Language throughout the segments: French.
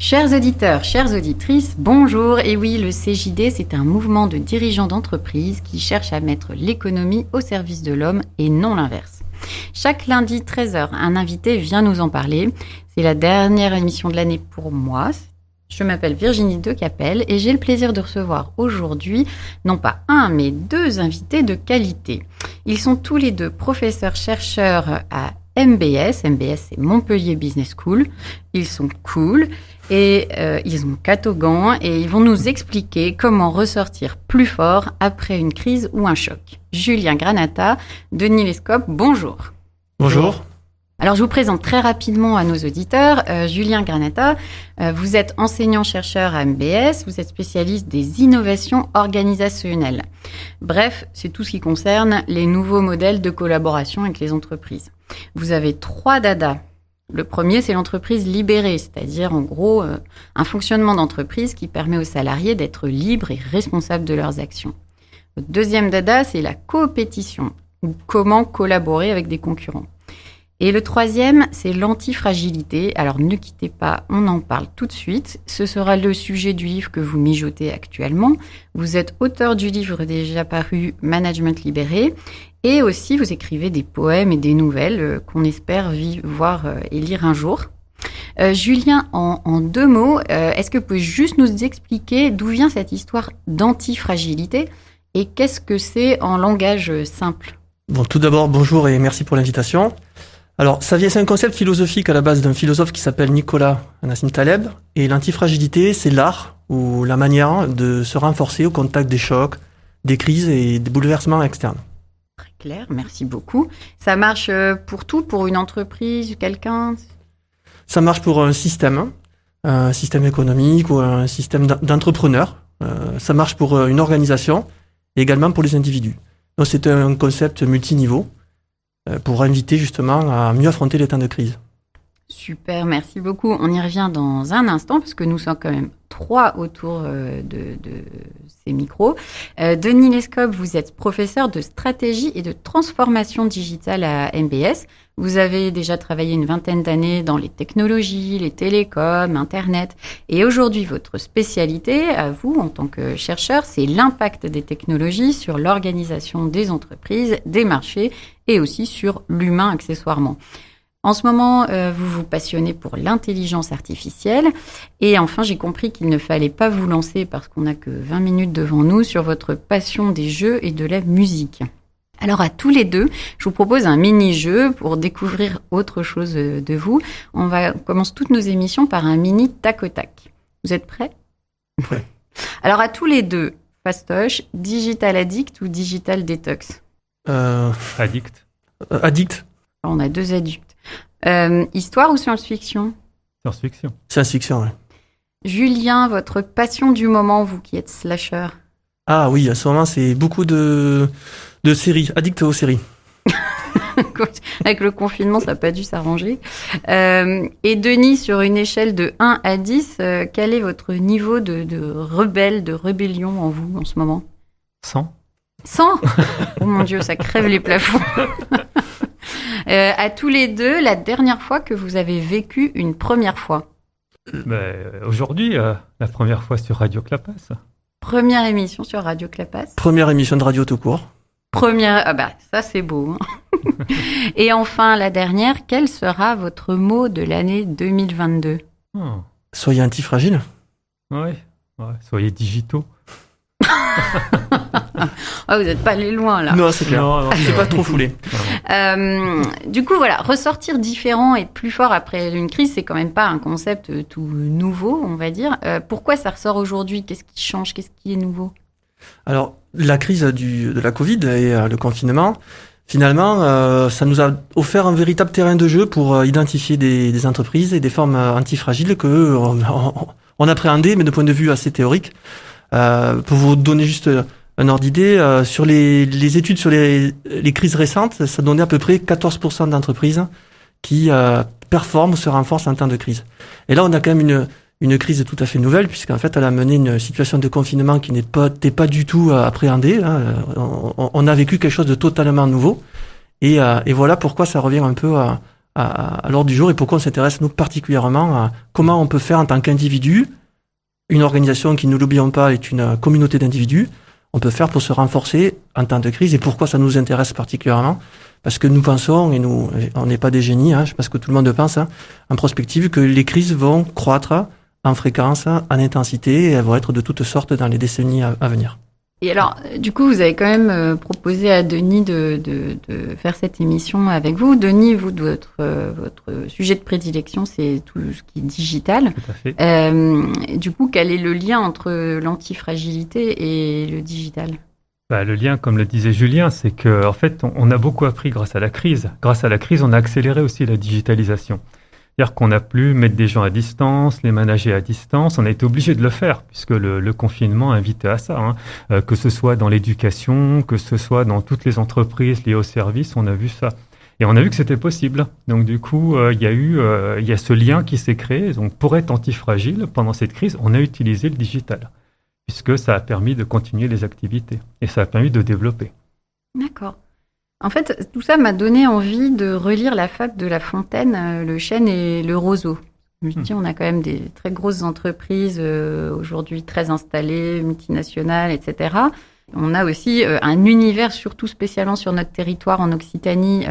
Chers auditeurs, chères auditrices, bonjour. Et oui, le CJD, c'est un mouvement de dirigeants d'entreprise qui cherche à mettre l'économie au service de l'homme et non l'inverse. Chaque lundi 13h, un invité vient nous en parler. C'est la dernière émission de l'année pour moi. Je m'appelle Virginie Decapelle et j'ai le plaisir de recevoir aujourd'hui, non pas un, mais deux invités de qualité. Ils sont tous les deux professeurs-chercheurs à MBS. MBS, c'est Montpellier Business School. Ils sont cool et ils ont catogan et ils vont nous expliquer comment ressortir plus fort après une crise ou un choc. Julien Granata, Denis Lescope, bonjour. Bonjour. Alors, je vous présente très rapidement à nos auditeurs. Julien Granata, vous êtes enseignant-chercheur à MBS, vous êtes spécialiste des innovations organisationnelles. Bref, c'est tout ce qui concerne les nouveaux modèles de collaboration avec les entreprises. Vous avez 3 dadas. Le premier, c'est l'entreprise libérée, c'est-à-dire en gros un fonctionnement d'entreprise qui permet aux salariés d'être libres et responsables de leurs actions. Le deuxième dada, c'est la coopétition, ou comment collaborer avec des concurrents. Et le troisième, c'est l'antifragilité. Alors ne quittez pas, on en parle tout de suite. Ce sera le sujet du livre que vous mijotez actuellement. Vous êtes auteur du livre déjà paru Management libéré. Et aussi, vous écrivez des poèmes et des nouvelles qu'on espère voir et lire un jour. Julien, en 2 mots, est-ce que vous pouvez juste nous expliquer d'où vient cette histoire d'antifragilité et qu'est-ce que c'est en langage simple ? Bon, tout d'abord, bonjour et merci pour l'invitation. Alors, c'est un concept philosophique à la base d'un philosophe qui s'appelle Nicolas Nassim Taleb. Et l'antifragilité, c'est l'art ou la manière de se renforcer au contact des chocs, des crises et des bouleversements externes. Très clair, merci beaucoup. Ça marche pour tout, pour une entreprise, quelqu'un ? Ça marche pour un système économique ou un système d'entrepreneurs. Ça marche pour une organisation et également pour les individus. Donc, c'est un concept multiniveau pour inviter justement à mieux affronter les temps de crise. Super, merci beaucoup. On y revient dans un instant parce que nous sommes quand même 3 autour de ces micros. Denis Lescope, vous êtes professeur de stratégie et de transformation digitale à MBS. Vous avez déjà travaillé une 20aine d'années dans les technologies, les télécoms, Internet. Et aujourd'hui, votre spécialité, à vous, en tant que chercheur, c'est l'impact des technologies sur l'organisation des entreprises, des marchés et aussi sur l'humain accessoirement. En ce moment, vous vous passionnez pour l'intelligence artificielle. Et enfin, j'ai compris qu'il ne fallait pas vous lancer, parce qu'on n'a que 20 minutes devant nous, sur votre passion des jeux et de la musique. Alors à tous les deux, je vous propose un mini-jeu pour découvrir autre chose de vous. On commence toutes nos émissions par un mini tac au tac. Vous êtes prêts ? Prêt. Alors à tous les deux, fastoche, digital addict ou digital détox ? Addict. Addict. Alors, on a 2 addicts. Histoire ou science-fiction ? Science-fiction. Science-fiction, oui. Julien, votre passion du moment, vous qui êtes slasher ? Ah oui, à ce moment, c'est beaucoup de séries, addict aux séries. Avec le confinement, ça n'a pas dû s'arranger. Et Denis, sur une échelle de 1 à 10, quel est votre niveau de rébellion en vous en ce moment ? 100. 100 ? Oh mon Dieu, ça crève les plafonds. À tous les deux, la dernière fois que vous avez vécu une première fois ? Aujourd'hui, la première fois sur Radio Clapas. Première émission sur Radio Clapas. Première émission de radio tout court. Ça c'est beau. Hein. Et enfin, la dernière, quel sera votre mot de l'année 2022 ? Soyez antifragile. Ouais, soyez digitaux. Vous n'êtes pas allé loin là. Non, c'est clair. Non, c'est pas trop foulé. Du coup, voilà, ressortir différent et plus fort après une crise, c'est quand même pas un concept tout nouveau, on va dire. Pourquoi ça ressort aujourd'hui ? Qu'est-ce qui change ? Qu'est-ce qui est nouveau ? Alors, la crise de la Covid et le confinement, finalement, ça nous a offert un véritable terrain de jeu pour identifier des entreprises et des formes antifragiles qu'on appréhendait, mais de point de vue assez théorique. Pour vous donner juste un ordre d'idée, sur les études sur les crises récentes, ça donnait à peu près 14% d'entreprises qui performent ou se renforcent en temps de crise. Et là, on a quand même une crise tout à fait nouvelle, puisqu'en fait, elle a mené une situation de confinement qui n'était pas du tout appréhendée. On a vécu quelque chose de totalement nouveau. Et voilà pourquoi ça revient un peu à l'ordre du jour et pourquoi on s'intéresse, nous, particulièrement à comment on peut faire en tant qu'individu, une organisation qui, ne l'oublions pas, est une communauté d'individus, on peut faire pour se renforcer en temps de crise et pourquoi ça nous intéresse particulièrement. Parce que nous pensons, et nous, on n'est pas des génies, je pense que tout le monde pense, en prospective, que les crises vont croître en fréquence, en intensité, et elles vont être de toutes sortes dans les décennies à venir. Et alors, du coup, vous avez quand même proposé à Denis de faire cette émission avec vous. Denis, vous, votre sujet de prédilection, c'est tout ce qui est digital. Tout à fait. Du coup, quel est le lien entre l'antifragilité et le digital ? Le lien, comme le disait Julien, c'est qu'en fait, on a beaucoup appris grâce à la crise. Grâce à la crise, on a accéléré aussi la digitalisation. C'est-à-dire qu'on a pu mettre des gens à distance, les manager à distance. On a été obligé de le faire puisque le confinement invitait à ça. Que ce soit dans l'éducation, que ce soit dans toutes les entreprises liées aux services, on a vu ça. Et on a vu que c'était possible. Donc du coup, il y a ce lien qui s'est créé. Donc pour être antifragile, pendant cette crise, on a utilisé le digital puisque ça a permis de continuer les activités et ça a permis de développer. D'accord. En fait, tout ça m'a donné envie de relire la fable de La Fontaine, le chêne et le roseau. Je me dis, on a quand même des très grosses entreprises aujourd'hui très installées, multinationales, etc. On a aussi un univers, surtout spécialement sur notre territoire en Occitanie,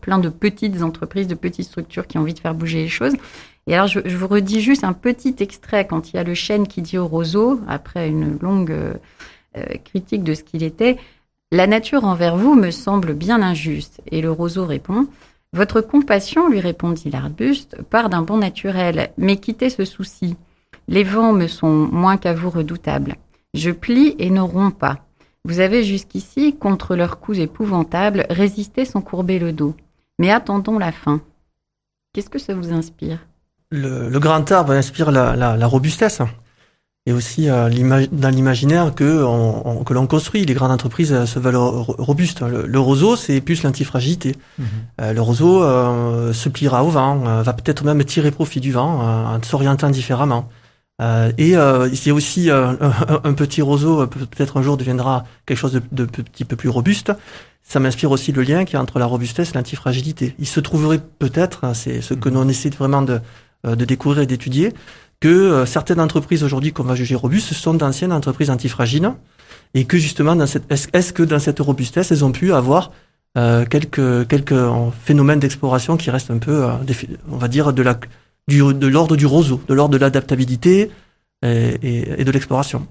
plein de petites entreprises, de petites structures qui ont envie de faire bouger les choses. Et alors, je vous redis juste un petit extrait quand il y a le chêne qui dit au roseau, après une longue critique de ce qu'il était: « La nature envers vous me semble bien injuste. » Et le roseau répond: « Votre compassion, lui répondit l'arbuste, part d'un bon naturel, mais quittez ce souci. Les vents me sont moins qu'à vous redoutables. Je plie et ne romps pas. Vous avez jusqu'ici, contre leurs coups épouvantables, résisté sans courber le dos. Mais attendons la fin. » Qu'est-ce que ça vous inspire ? Le grand arbre inspire la robustesse. Et aussi dans l'imaginaire que l'on construit. Les grandes entreprises se veulent robustes. Le roseau, c'est plus l'antifragilité. Le roseau se pliera au vent, va peut-être même tirer profit du vent en s'orientant différemment. Et c'est aussi un petit roseau, peut-être un jour deviendra quelque chose de petit peu plus robuste. Ça m'inspire aussi le lien qu'il y a entre la robustesse et l'antifragilité. Il se trouverait peut-être, c'est ce que l'on essaie vraiment de découvrir et d'étudier, que certaines entreprises aujourd'hui qu'on va juger robustes sont d'anciennes entreprises antifragiles et que justement est-ce que dans cette robustesse elles ont pu avoir quelques phénomènes d'exploration qui restent un peu on va dire de l'ordre du roseau, de l'ordre de l'adaptabilité et de l'exploration.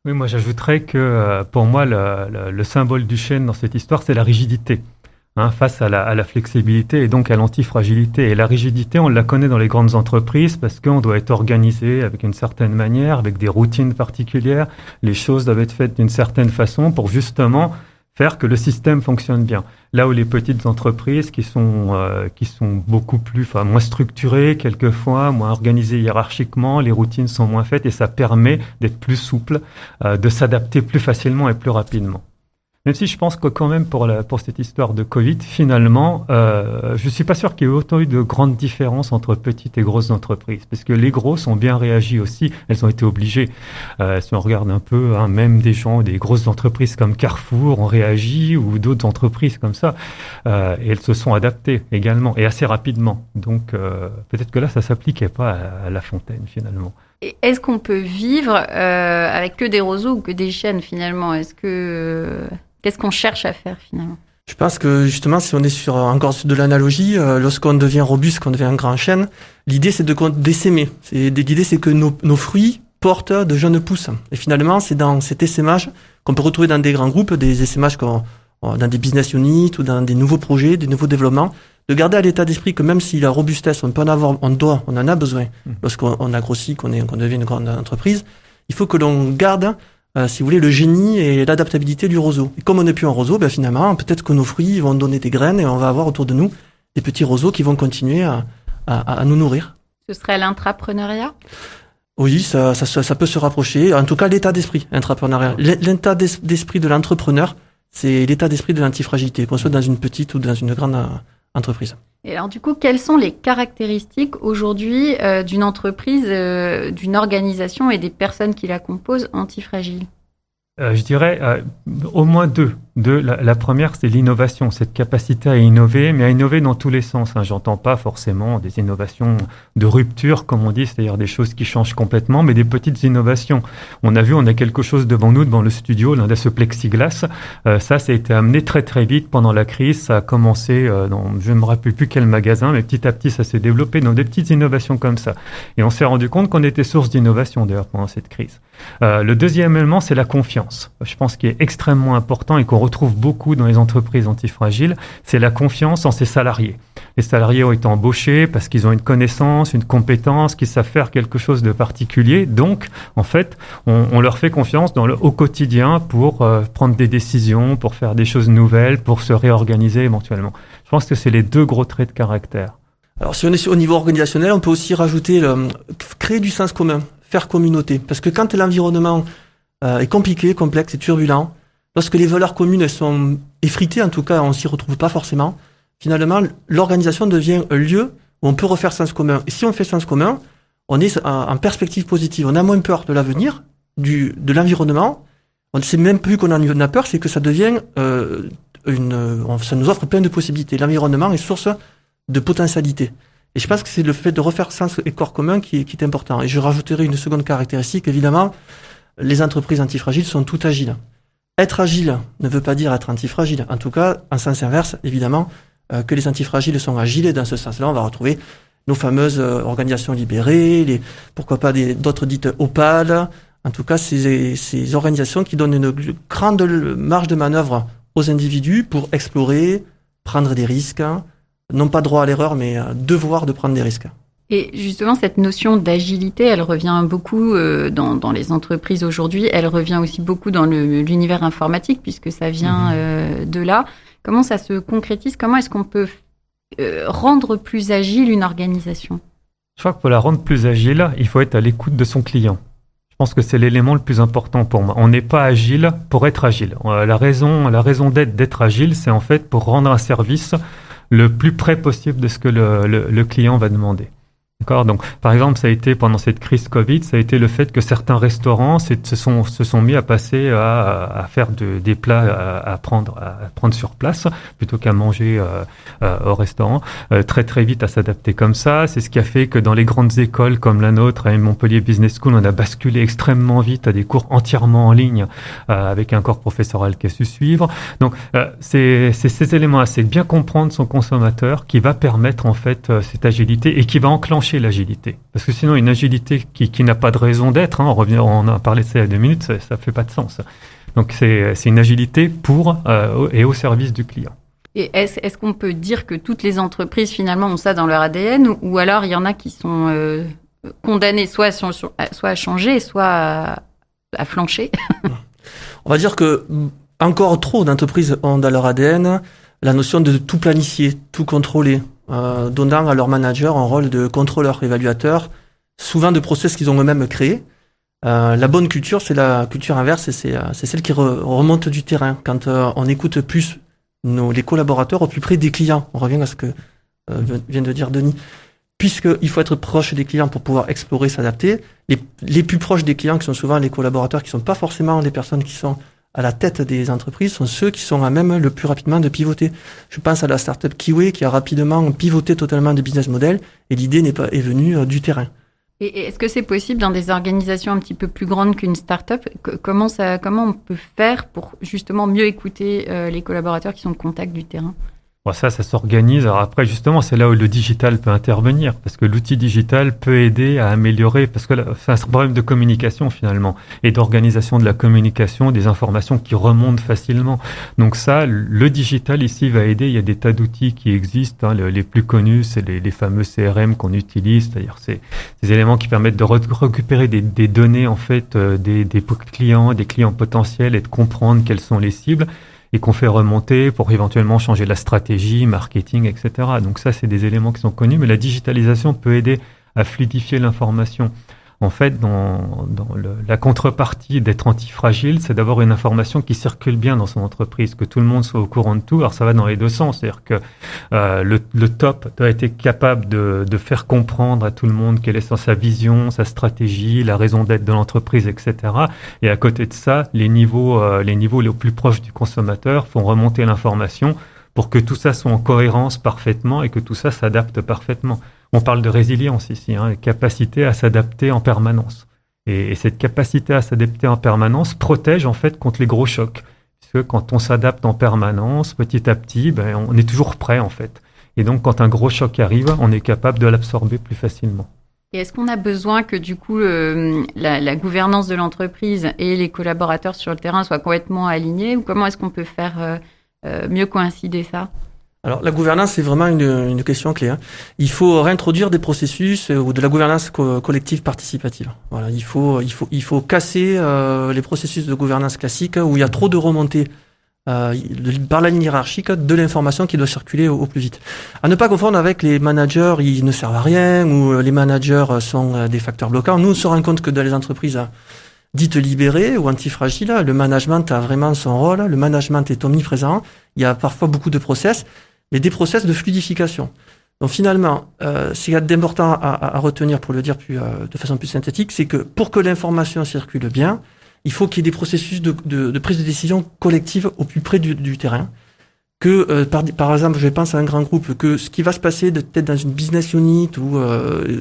Oui, moi j'ajouterais que pour moi le symbole du chêne dans cette histoire, c'est la rigidité. Face à la flexibilité et donc à l'antifragilité. Et la rigidité, on la connaît dans les grandes entreprises parce qu'on doit être organisé avec une certaine manière, avec des routines particulières. Les choses doivent être faites d'une certaine façon pour justement faire que le système fonctionne bien. Là où les petites entreprises qui sont beaucoup plus, moins structurées quelquefois, moins organisées hiérarchiquement, les routines sont moins faites et ça permet d'être plus souple, de s'adapter plus facilement et plus rapidement. Même si je pense que quand même pour cette histoire de Covid, finalement, je suis pas sûr qu'il y ait autant eu de grandes différences entre petites et grosses entreprises, parce que les grosses ont bien réagi aussi, elles ont été obligées. Si on regarde un peu, même des grosses entreprises comme Carrefour ont réagi, ou d'autres entreprises comme ça, et elles se sont adaptées également, et assez rapidement. Donc peut-être que là, ça s'appliquait pas à La Fontaine finalement. Et est-ce qu'on peut vivre avec que des roseaux ou que des chênes finalement ? Qu'est-ce qu'on cherche à faire finalement ? Je pense que justement, si on est encore sur de l'analogie, lorsqu'on devient robuste, qu'on devient un grand chêne, l'idée c'est d'essaimer. L'idée c'est que nos fruits portent de jeunes pousses. Et finalement, c'est dans cet essaimage qu'on peut retrouver dans des grands groupes, des essaimages dans des business units ou dans des nouveaux projets, des nouveaux développements, de garder à l'état d'esprit que même si la robustesse, on en a besoin lorsqu'on a grossi, qu'on devient une grande entreprise, il faut que l'on garde si vous voulez, le génie et l'adaptabilité du roseau. Et comme on n'est plus un roseau, finalement, peut-être que nos fruits vont donner des graines et on va avoir autour de nous des petits roseaux qui vont continuer à nous nourrir. Ce serait l'intrapreneuriat ? Oui, ça peut se rapprocher. En tout cas, l'état d'esprit intrapreneurial. L'état d'esprit de l'entrepreneur, c'est l'état d'esprit de l'antifragilité, qu'on soit dans une petite ou dans une grande entreprise. Et alors du coup, quelles sont les caractéristiques aujourd'hui d'une entreprise, d'une organisation et des personnes qui la composent antifragiles ? Je dirais au moins deux. La première, c'est l'innovation, cette capacité à innover, mais à innover dans tous les sens. J'entends pas forcément des innovations de rupture, comme on dit, c'est-à-dire des choses qui changent complètement, mais des petites innovations. On a quelque chose devant nous, devant le studio, là, de ce plexiglas. Ça a été amené très très vite pendant la crise. Ça a commencé dans, je ne me rappelle plus quel magasin, mais petit à petit, ça s'est développé dans des petites innovations comme ça. Et on s'est rendu compte qu'on était source d'innovation, d'ailleurs, pendant cette crise. Le deuxième élément, c'est la confiance. Je pense qu'il est extrêmement important et qu'on retrouve beaucoup dans les entreprises antifragiles, c'est la confiance en ses salariés. Les salariés ont été embauchés parce qu'ils ont une connaissance, une compétence, qu'ils savent faire quelque chose de particulier. Donc, en fait, on leur fait confiance au quotidien pour prendre des décisions, pour faire des choses nouvelles, pour se réorganiser éventuellement. Je pense que c'est les deux gros traits de caractère. Alors, si on est au niveau organisationnel, on peut aussi rajouter créer du sens commun, faire communauté. Parce que quand l'environnement est compliqué, complexe et turbulent, lorsque les valeurs communes elles sont effritées, en tout cas on s'y retrouve pas forcément, finalement l'organisation devient un lieu où on peut refaire sens commun. Et si on fait sens commun, on est en perspective positive, on a moins peur de l'avenir, de l'environnement, on ne sait même plus qu'on en a peur, c'est que ça devient ça nous offre plein de possibilités. L'environnement est source de potentialités. Et je pense que c'est le fait de refaire sens et corps commun qui est important. Et je rajouterai une seconde caractéristique, évidemment, les entreprises antifragiles sont toutes agiles. Être agile ne veut pas dire être antifragile. En tout cas, en sens inverse, évidemment, que les antifragiles sont agiles. Et dans ce sens-là, on va retrouver nos fameuses organisations libérées, pourquoi pas d'autres dites opales. En tout cas, ces organisations qui donnent une grande marge de manœuvre aux individus pour explorer, prendre des risques. Non pas droit à l'erreur, mais devoir de prendre des risques. Et justement, cette notion d'agilité, elle revient beaucoup dans les entreprises aujourd'hui. Elle revient aussi beaucoup dans l'univers informatique, puisque ça vient de là. Comment ça se concrétise? Comment est-ce qu'on peut rendre plus agile une organisation? Je crois que pour la rendre plus agile, il faut être à l'écoute de son client. Je pense que c'est l'élément le plus important pour moi. On n'est pas agile pour être agile. La raison d'être agile, c'est en fait pour rendre un service le plus près possible de ce que le client va demander. D'accord. Donc, par exemple, ça a été pendant cette crise Covid, ça a été le fait que certains restaurants se sont mis à passer à faire des plats à prendre sur place plutôt qu'à manger au restaurant. Très très vite à s'adapter comme ça. C'est ce qui a fait que dans les grandes écoles comme la nôtre, à Montpellier Business School, on a basculé extrêmement vite à des cours entièrement en ligne avec un corps professoral qui a su suivre. Donc, c'est ces éléments-là, c'est bien comprendre son consommateur qui va permettre en fait cette agilité et qui va enclencher l'agilité. Parce que sinon, une agilité qui n'a pas de raison d'être, on a parlé de ça il y a 2 minutes, ça ne fait pas de sens. Donc, c'est une agilité pour et au service du client. Et est-ce qu'on peut dire que toutes les entreprises, finalement, ont ça dans leur ADN, ou alors il y en a qui sont condamnées soit à changer, soit à flancher? On va dire que encore trop d'entreprises ont dans leur ADN la notion de tout planifier, tout contrôler, donnant à leurs managers un rôle de contrôleur, évaluateur, souvent de process qu'ils ont eux-mêmes créés. La bonne culture, c'est la culture inverse, et c'est celle qui remonte du terrain. Quand on écoute plus les collaborateurs au plus près des clients, on revient à ce que vient de dire Denis, puisqu'il faut être proche des clients pour pouvoir explorer, s'adapter. Les plus proches des clients, qui sont souvent les collaborateurs, qui ne sont pas forcément les personnes qui sont à la tête des entreprises, sont ceux qui sont à même le plus rapidement de pivoter. Je pense à la startup Kiwi qui a rapidement pivoté totalement de business model, et l'idée est venue du terrain. Et est-ce que c'est possible dans des organisations un petit peu plus grandes qu'une start-up? Comment on peut faire pour justement mieux écouter les collaborateurs qui sont au contact du terrain? Bon, ça s'organise. Alors après, justement, c'est là où le digital peut intervenir, parce que l'outil digital peut aider à améliorer, parce que c'est un problème de communication finalement, et d'organisation de la communication, des informations qui remontent facilement. Donc ça, le digital ici va aider. Il y a des tas d'outils qui existent. Les plus connus, c'est les fameux CRM qu'on utilise, c'est-à-dire ces éléments qui permettent de récupérer des données en fait des clients potentiels, et de comprendre quelles sont les cibles, et qu'on fait remonter pour éventuellement changer la stratégie, marketing, etc. Donc ça, c'est des éléments qui sont connus, mais la digitalisation peut aider à fluidifier l'information. En fait, la contrepartie d'être antifragile, c'est d'avoir une information qui circule bien dans son entreprise, que tout le monde soit au courant de tout. Alors ça va dans les deux sens, c'est-à-dire que le top doit être capable de faire comprendre à tout le monde quelle est sa vision, sa stratégie, la raison d'être de l'entreprise, etc. Et à côté de ça, les niveaux les plus proches du consommateur font remonter l'information pour que tout ça soit en cohérence parfaitement et que tout ça s'adapte parfaitement. On parle de résilience ici, la capacité à s'adapter en permanence. Et cette capacité à s'adapter en permanence protège en fait contre les gros chocs. Parce que quand on s'adapte en permanence, petit à petit, on est toujours prêt en fait. Et donc quand un gros choc arrive, on est capable de l'absorber plus facilement. Et est-ce qu'on a besoin que du coup la gouvernance de l'entreprise et les collaborateurs sur le terrain soient complètement alignés, ou comment est-ce qu'on peut faire mieux coïncider ça? Alors, la gouvernance, c'est vraiment une question clé. Il faut réintroduire des processus ou de la gouvernance collective participative. Voilà, il faut casser les processus de gouvernance classique où il y a trop de remontées par la ligne hiérarchique de l'information qui doit circuler au plus vite. À ne pas confondre avec les managers, ils ne servent à rien, ou les managers sont des facteurs bloquants. Nous, on se rend compte que dans les entreprises dites libérées ou antifragiles, le management a vraiment son rôle, le management est omniprésent, il y a parfois beaucoup de process, mais des process de fluidification. Donc finalement, ce qu'il y a d'important à retenir, pour le dire de façon plus synthétique, c'est que pour que l'information circule bien, il faut qu'il y ait des processus de prise de décision collective au plus près du terrain. Que par exemple, je pense à un grand groupe, que ce qui va se passer peut-être dans une business unit ou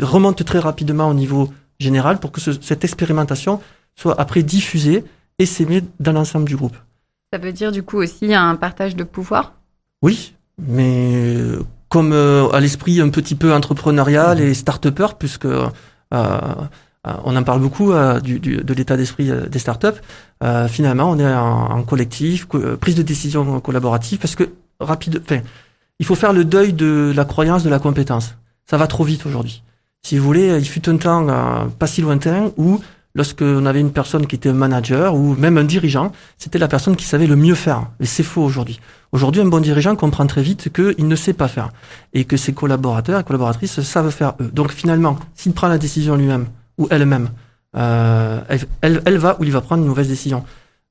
remonte très rapidement au niveau général pour que cette expérimentation soit après diffusée et s'émée dans l'ensemble du groupe. Ça veut dire du coup aussi un partage de pouvoir? Oui, mais comme à l'esprit un petit peu entrepreneurial et start-upper, puisque on en parle beaucoup de l'état d'esprit des startups. Finalement, on est en collectif, prise de décision collaborative, parce que il faut faire le deuil de la croyance de la compétence. Ça va trop vite aujourd'hui. Si vous voulez, il fut un temps pas si lointain où, lorsque on avait une personne qui était un manager ou même un dirigeant, c'était la personne qui savait le mieux faire. Et c'est faux aujourd'hui. Aujourd'hui, un bon dirigeant comprend très vite qu'il ne sait pas faire et que ses collaborateurs et collaboratrices savent faire eux. Donc finalement, s'il prend la décision lui-même ou elle-même, elle va ou il va prendre une mauvaise décision.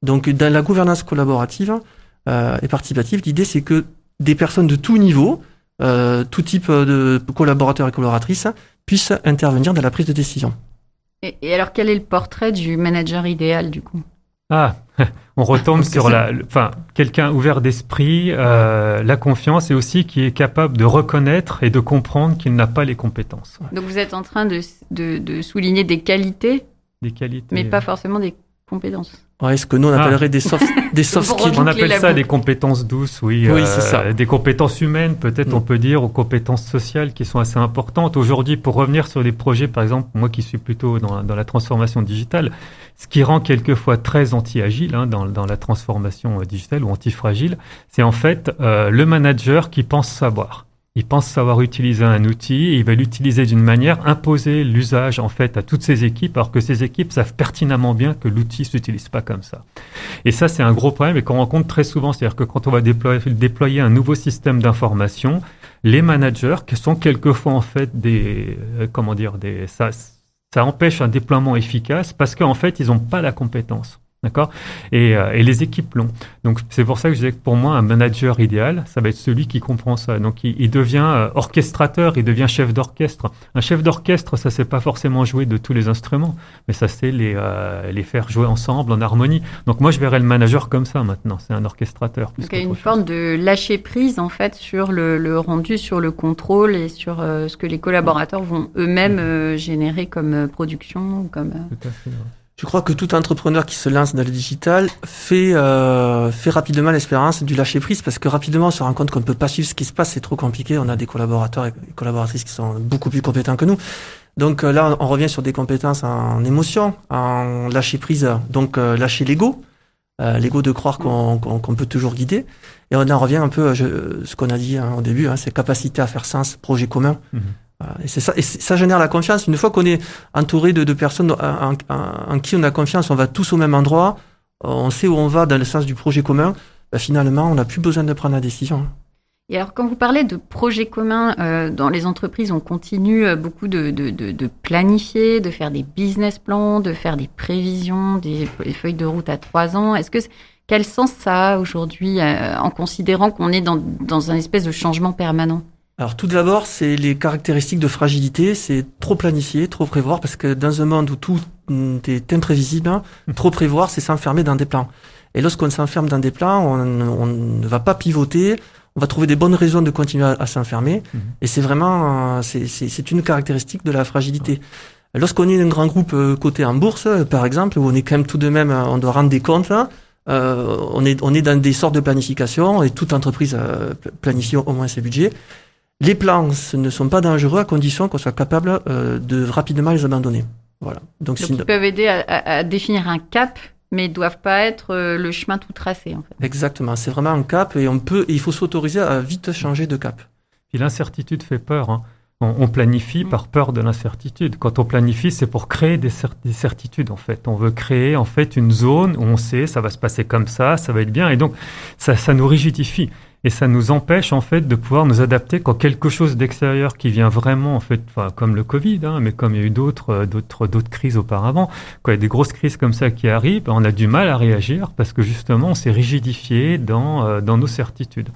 Donc dans la gouvernance collaborative et participative, l'idée c'est que des personnes de tout niveau, tout type de collaborateurs et collaboratrices puissent intervenir dans la prise de décision. Et alors, quel est le portrait du manager idéal, du coup? On retombe sur quelqu'un ouvert d'esprit, la confiance, et aussi qui est capable de reconnaître et de comprendre qu'il n'a pas les compétences. Donc, vous êtes en train de souligner des qualités, mais pas forcément des compétences. Ouais, ce que nous on appellerait des soft skills. On appelle ça des compétences douces, oui. C'est ça. Des compétences humaines, peut-être on peut dire, ou compétences sociales qui sont assez importantes. Aujourd'hui, pour revenir sur des projets, par exemple, moi qui suis plutôt dans la transformation digitale, ce qui rend quelquefois très anti-agile dans la transformation digitale ou antifragile, c'est en fait le manager qui pense savoir. Il pense savoir utiliser un outil et il va l'utiliser d'une manière, imposer l'usage en fait à toutes ses équipes, alors que ces équipes savent pertinemment bien que l'outil ne s'utilise pas comme ça. Et ça, c'est un gros problème et qu'on rencontre très souvent. C'est-à-dire que quand on va déployer un nouveau système d'information, les managers, qui sont quelquefois en fait ça empêche un déploiement efficace parce qu'en fait, ils n'ont pas la compétence. D'accord ? Et les équipes l'ont. Donc, c'est pour ça que je disais que pour moi, un manager idéal, ça va être celui qui comprend ça. Donc, il devient orchestrateur, il devient chef d'orchestre. Un chef d'orchestre, ça ne sait pas forcément jouer de tous les instruments, mais ça sait les faire jouer ensemble, en harmonie. Donc, moi, je verrais le manager comme ça maintenant. C'est un orchestrateur. Donc, il y a une forme de lâcher prise, en fait, sur le rendu, sur le contrôle et sur ce que les collaborateurs vont eux-mêmes générer comme production. Tout à fait, ouais. Je crois que tout entrepreneur qui se lance dans le digital fait rapidement l'expérience du lâcher prise parce que rapidement on se rend compte qu'on ne peut pas suivre ce qui se passe, c'est trop compliqué. On a des collaborateurs et collaboratrices qui sont beaucoup plus compétents que nous. Donc là, on revient sur des compétences en émotion, en lâcher prise, donc lâcher l'ego de croire qu'on peut toujours guider. Et on en revient un peu à ce qu'on a dit au début, c'est capacité à faire sens, projet commun. Et c'est ça, et ça génère la confiance. Une fois qu'on est entouré de personnes en qui on a confiance, on va tous au même endroit, on sait où on va dans le sens du projet commun, finalement, on n'a plus besoin de prendre la décision. Et alors, quand vous parlez de projets communs, dans les entreprises, on continue beaucoup de planifier, de faire des business plans, de faire des prévisions, des feuilles de route à 3 ans. Quel sens ça a aujourd'hui, en considérant qu'on est dans un espèce de changement permanent? Alors tout d'abord, c'est les caractéristiques de fragilité, c'est trop planifier, trop prévoir, parce que dans un monde où tout est imprévisible, trop prévoir, c'est s'enfermer dans des plans. Et lorsqu'on s'enferme dans des plans, on ne va pas pivoter, on va trouver des bonnes raisons de continuer à s'enfermer, et c'est vraiment, c'est une caractéristique de la fragilité. Lorsqu'on est un grand groupe coté en bourse, par exemple, où on est quand même tout de même, on doit rendre des comptes, là, on est dans des sortes de planification, et toute entreprise planifie au moins ses budgets. Les plans ne sont pas dangereux à condition qu'on soit capable de rapidement les abandonner. Voilà. Donc ils peuvent aider à définir un cap, mais ils ne doivent pas être le chemin tout tracé. En fait. Exactement. C'est vraiment un cap et il faut s'autoriser à vite changer de cap. Et l'incertitude fait peur. Hein. On planifie par peur de l'incertitude. Quand on planifie, c'est pour créer des certitudes, en fait. On veut créer, en fait, une zone où on sait ça va se passer comme ça va être bien. Et donc, ça nous rigidifie. Et ça nous empêche, en fait, de pouvoir nous adapter quand quelque chose d'extérieur qui vient vraiment, en fait, comme le Covid, mais comme il y a eu d'autres crises auparavant, quand il y a des grosses crises comme ça qui arrivent, on a du mal à réagir parce que, justement, on s'est rigidifié dans nos certitudes.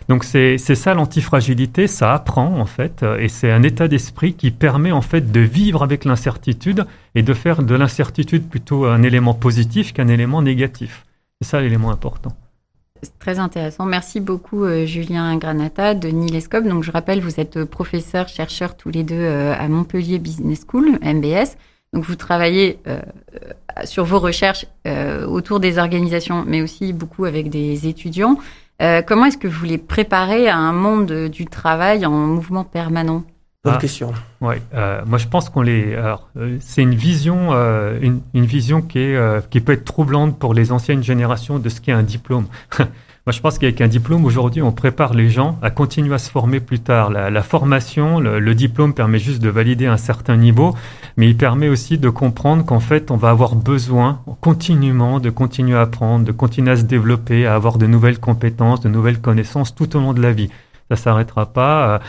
Donc, c'est ça l'antifragilité, ça apprend, en fait, et c'est un état d'esprit qui permet, en fait, de vivre avec l'incertitude et de faire de l'incertitude plutôt un élément positif qu'un élément négatif. C'est ça l'élément important. C'est très intéressant. Merci beaucoup, Julien Granata, Denis Lescope. Donc, je rappelle, vous êtes professeurs, chercheurs tous les deux à Montpellier Business School, MBS. Donc, vous travaillez sur vos recherches autour des organisations, mais aussi beaucoup avec des étudiants. Comment est-ce que vous les préparez à un monde du travail en mouvement permanent? Bonne question. Ouais, moi je pense qu'on les. Alors, c'est une vision, une vision qui peut être troublante pour les anciennes générations de ce qu'est un diplôme. Moi je pense qu'avec un diplôme aujourd'hui, on prépare les gens à continuer à se former plus tard. La formation, le diplôme permet juste de valider un certain niveau, mais il permet aussi de comprendre qu'en fait, on va avoir besoin continuellement de continuer à apprendre, de continuer à se développer, à avoir de nouvelles compétences, de nouvelles connaissances tout au long de la vie. Ça s'arrêtera pas.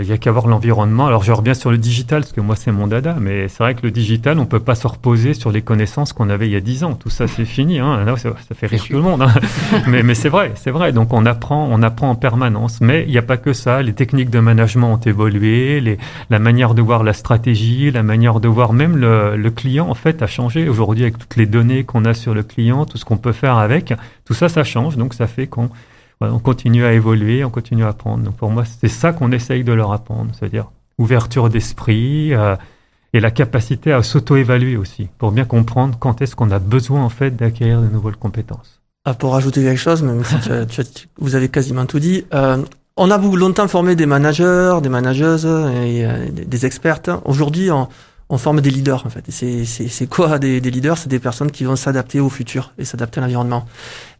Il y a qu'à voir l'environnement. Alors, je reviens sur le digital, parce que moi, c'est mon dada, mais c'est vrai que le digital, on peut pas se reposer sur les connaissances qu'on avait il y a 10 ans. Tout ça, c'est fini, hein. Là, ça fait rire tout le monde, hein. mais c'est vrai. Donc, on apprend en permanence. Mais il n'y a pas que ça. Les techniques de management ont évolué, la manière de voir la stratégie, la manière de voir même le client, en fait, a changé. Aujourd'hui, avec toutes les données qu'on a sur le client, tout ce qu'on peut faire avec, tout ça, ça change. Donc, ça fait qu'on continue à évoluer, on continue à apprendre. Donc pour moi, c'est ça qu'on essaye de leur apprendre, c'est-à-dire ouverture d'esprit et la capacité à s'auto-évaluer aussi, pour bien comprendre quand est-ce qu'on a besoin en fait d'acquérir de nouvelles compétences. Pour rajouter quelque chose, même si vous avez quasiment tout dit, on a longtemps formé des managers, des manageuses et des expertes. Aujourd'hui, on forme des leaders en fait. C'est quoi des leaders? C'est des personnes qui vont s'adapter au futur et s'adapter à l'environnement.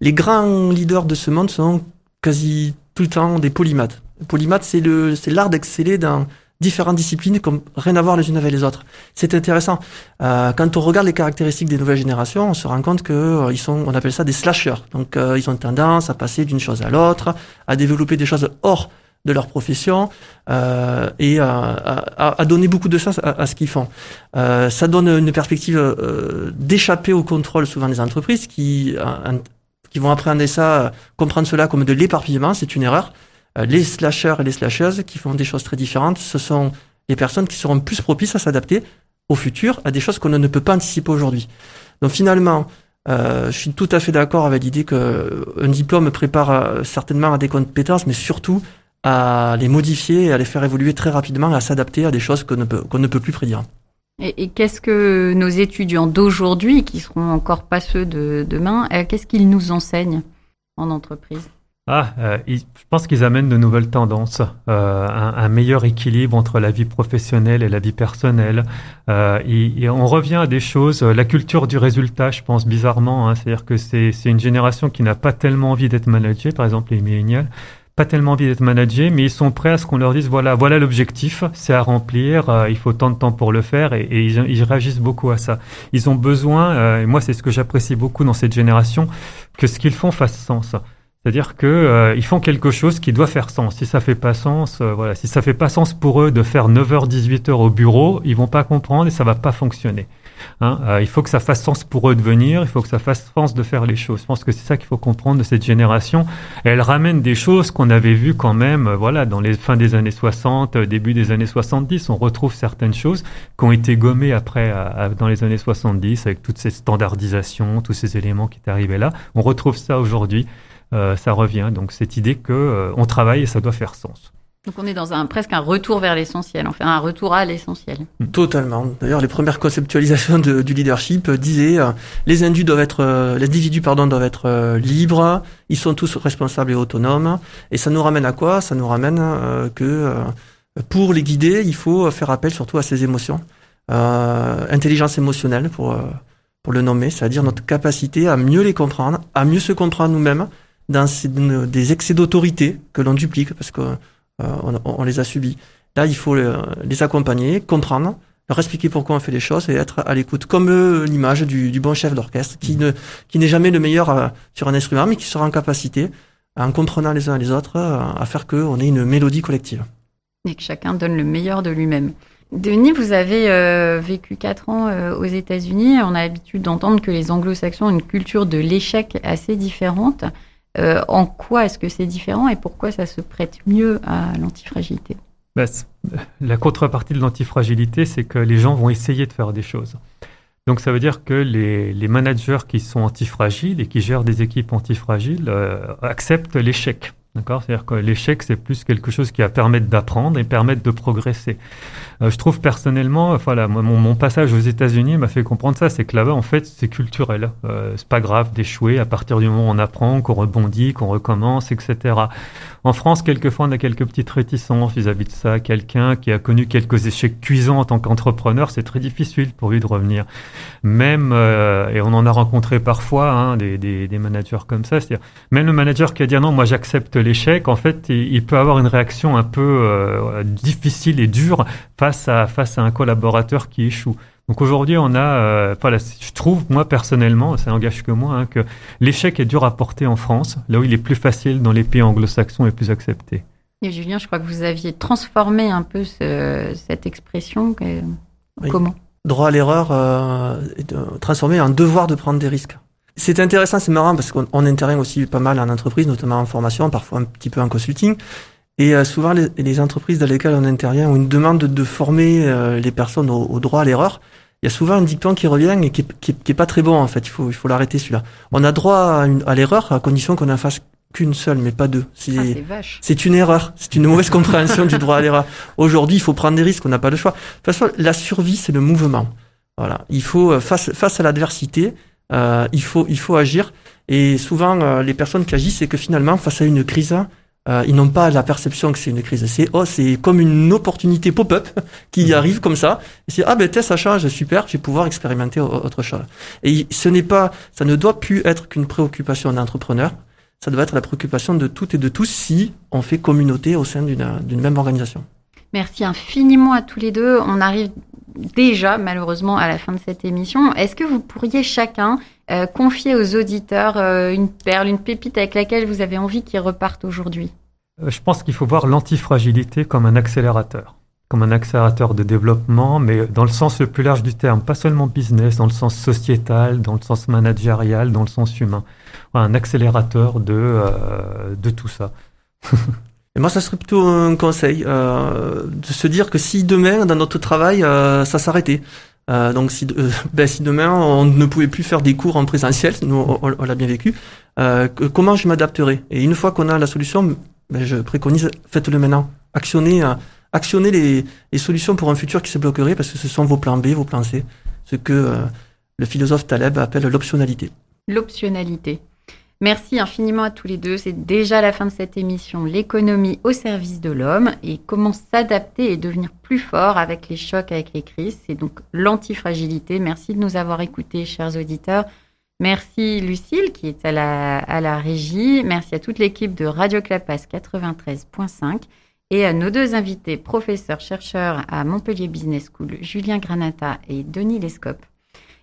Les grands leaders de ce monde sont quasi tout le temps des polymathes. Polymath, c'est l'art d'exceller dans différentes disciplines comme rien à voir les unes avec les autres. C'est intéressant. Quand on regarde les caractéristiques des nouvelles générations, on se rend compte que on appelle ça des slashers. Donc ils ont tendance à passer d'une chose à l'autre, à développer des choses hors de leur profession et à donner beaucoup de sens à ce qu'ils font. Ça donne une perspective d'échapper au contrôle souvent des entreprises qui vont appréhender ça, comprendre cela comme de l'éparpillement, c'est une erreur. Les slashers et les slasheuses qui font des choses très différentes, ce sont les personnes qui seront plus propices à s'adapter au futur, à des choses qu'on ne peut pas anticiper aujourd'hui. Donc finalement, je suis tout à fait d'accord avec l'idée qu'un diplôme prépare certainement à des compétences, mais surtout à les modifier et à les faire évoluer très rapidement, à s'adapter à des choses qu'on ne peut plus prédire. Et qu'est-ce que nos étudiants d'aujourd'hui, qui seront encore pas ceux de demain, qu'est-ce qu'ils nous enseignent en entreprise? Je pense qu'ils amènent de nouvelles tendances, un meilleur équilibre entre la vie professionnelle et la vie personnelle. Et on revient à des choses, la culture du résultat, je pense bizarrement, c'est-à-dire que c'est une génération qui n'a pas tellement envie d'être managée, par exemple les millénials, pas tellement envie d'être managés, mais ils sont prêts à ce qu'on leur dise voilà l'objectif, c'est à remplir, il faut tant de temps pour le faire, et ils réagissent beaucoup à ça. Ils ont besoin, et moi c'est ce que j'apprécie beaucoup dans cette génération, que ce qu'ils font fasse sens. C'est-à-dire que ils font quelque chose qui doit faire sens. Si ça fait pas sens, voilà, si ça fait pas sens pour eux de faire 9h 18h au bureau, ils vont pas comprendre et ça va pas fonctionner. Il faut que ça fasse sens pour eux de venir, il faut que ça fasse sens de faire les choses. Je pense que c'est ça qu'il faut comprendre de cette génération. Et elle ramène des choses qu'on avait vues quand même, voilà, dans les fins des années 60, début des années 70. On retrouve certaines choses qui ont été gommées après, dans les années 70, avec toute cette standardisation, tous ces éléments qui est arrivé là. On retrouve ça aujourd'hui. Ça revient. Donc, cette idée que on travaille et ça doit faire sens. Donc, on est dans presque un retour vers l'essentiel, enfin un retour à l'essentiel. Totalement. D'ailleurs, les premières conceptualisations du leadership disaient les individus doivent être libres, ils sont tous responsables et autonomes. Et ça nous ramène à quoi ? Ça nous ramène que pour les guider, il faut faire appel surtout à ses émotions. Intelligence émotionnelle pour le nommer, c'est-à-dire notre capacité à mieux les comprendre, à mieux se comprendre nous-mêmes dans des excès d'autorité que l'on duplique parce que on les a subis. Là, il faut les accompagner, comprendre, leur expliquer pourquoi on fait les choses et être à l'écoute. Comme l'image du bon chef d'orchestre qui n'est jamais le meilleur sur un instrument, mais qui sera en capacité, en comprenant les uns les autres, à faire qu'on ait une mélodie collective. Et que chacun donne le meilleur de lui-même. Denis, vous avez vécu 4 ans aux États-Unis. On a l'habitude d'entendre que les anglo-saxons ont une culture de l'échec assez différente. En quoi est-ce que c'est différent et pourquoi ça se prête mieux à l'antifragilité ? La contrepartie de l'antifragilité, c'est que les gens vont essayer de faire des choses. Donc ça veut dire que les managers qui sont antifragiles et qui gèrent des équipes antifragiles acceptent l'échec. D'accord ? C'est-à-dire que l'échec, c'est plus quelque chose qui va permettre d'apprendre et permettre de progresser. Je trouve personnellement, voilà, mon passage aux États-Unis m'a fait comprendre ça, c'est que là-bas, en fait, c'est culturel. C'est pas grave d'échouer à partir du moment où on apprend, qu'on rebondit, qu'on recommence, etc. En France, quelquefois, on a quelques petites réticences vis-à-vis de ça. Quelqu'un qui a connu quelques échecs cuisants en tant qu'entrepreneur, c'est très difficile pour lui de revenir. Même, et on en a rencontré parfois, des managers comme ça, c'est-à-dire, même le manager qui a dit non, moi j'accepte l'échec, en fait, il peut avoir une réaction un peu difficile et dure face à un collaborateur qui échoue. Donc aujourd'hui, on a, je trouve, moi personnellement, ça n'engage que moi, que l'échec est dur à porter en France, là où il est plus facile dans les pays anglo-saxons et plus accepté. Et Julien, je crois que vous aviez transformé un peu cette expression. Oui. Comment ? Droit à l'erreur transformé en devoir de prendre des risques. C'est intéressant, c'est marrant parce qu'on intervient aussi pas mal en entreprise, notamment en formation, parfois un petit peu en consulting. Et souvent, les entreprises dans lesquelles on intervient ont une demande de former les personnes au droit à l'erreur. Il y a souvent un dicton qui revient et qui est pas très bon, en fait. Il faut l'arrêter, celui-là. On a droit à l'erreur à condition qu'on n'en fasse qu'une seule, mais pas deux. C'est vache. C'est une erreur. C'est une mauvaise compréhension du droit à l'erreur. Aujourd'hui, il faut prendre des risques. On n'a pas le choix. De toute façon, la survie, c'est le mouvement. Voilà. Il faut, face à l'adversité, il faut agir. Et souvent, les personnes qui agissent, c'est que finalement, face à une crise, ils n'ont pas la perception que c'est une crise. C'est comme une opportunité pop-up qui arrive comme ça. Et c'est, ça change, super, je vais pouvoir expérimenter autre chose. Et ça ne doit plus être qu'une préoccupation d'entrepreneur. Ça doit être la préoccupation de toutes et de tous si on fait communauté au sein d'une même organisation. Merci infiniment à tous les deux. On arrive déjà, malheureusement, à la fin de cette émission. Est-ce que vous pourriez chacun confier aux auditeurs une perle, une pépite avec laquelle vous avez envie qu'ils repartent aujourd'hui ? Je pense qu'il faut voir l'antifragilité comme un accélérateur de développement, mais dans le sens le plus large du terme, pas seulement business, dans le sens sociétal, dans le sens managérial, dans le sens humain. Voilà, un accélérateur de tout ça. Et moi, ça serait plutôt un conseil de se dire que si demain, dans notre travail, ça s'arrêtait. Donc si demain, on ne pouvait plus faire des cours en présentiel, nous, on l'a bien vécu, comment je m'adapterai ? Et une fois qu'on a la solution, je préconise, faites-le maintenant. Actionnez les solutions pour un futur qui se bloquerait parce que ce sont vos plans B, vos plans C. Ce que le philosophe Taleb appelle l'optionnalité. L'optionnalité. Merci infiniment à tous les deux. C'est déjà la fin de cette émission, l'économie au service de l'homme et comment s'adapter et devenir plus fort avec les chocs, avec les crises. C'est donc l'antifragilité. Merci de nous avoir écoutés, chers auditeurs. Merci Lucille qui est à la régie. Merci à toute l'équipe de Radio Clapas 93.5 et à nos deux invités, professeurs, chercheurs à Montpellier Business School, Julien Granata et Denis Lescope.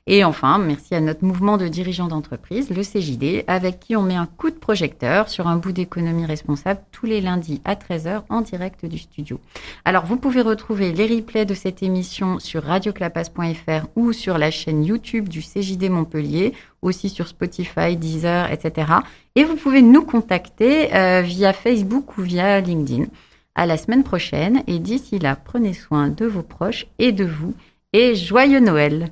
Et enfin, merci à notre mouvement de dirigeants d'entreprise, le CJD, avec qui on met un coup de projecteur sur un bout d'économie responsable tous les lundis à 13h en direct du studio. Alors, vous pouvez retrouver les replays de cette émission sur radioclapas.fr ou sur la chaîne YouTube du CJD Montpellier, aussi sur Spotify, Deezer, etc. Et vous pouvez nous contacter via Facebook ou via LinkedIn. À la semaine prochaine et d'ici là, prenez soin de vos proches et de vous et joyeux Noël!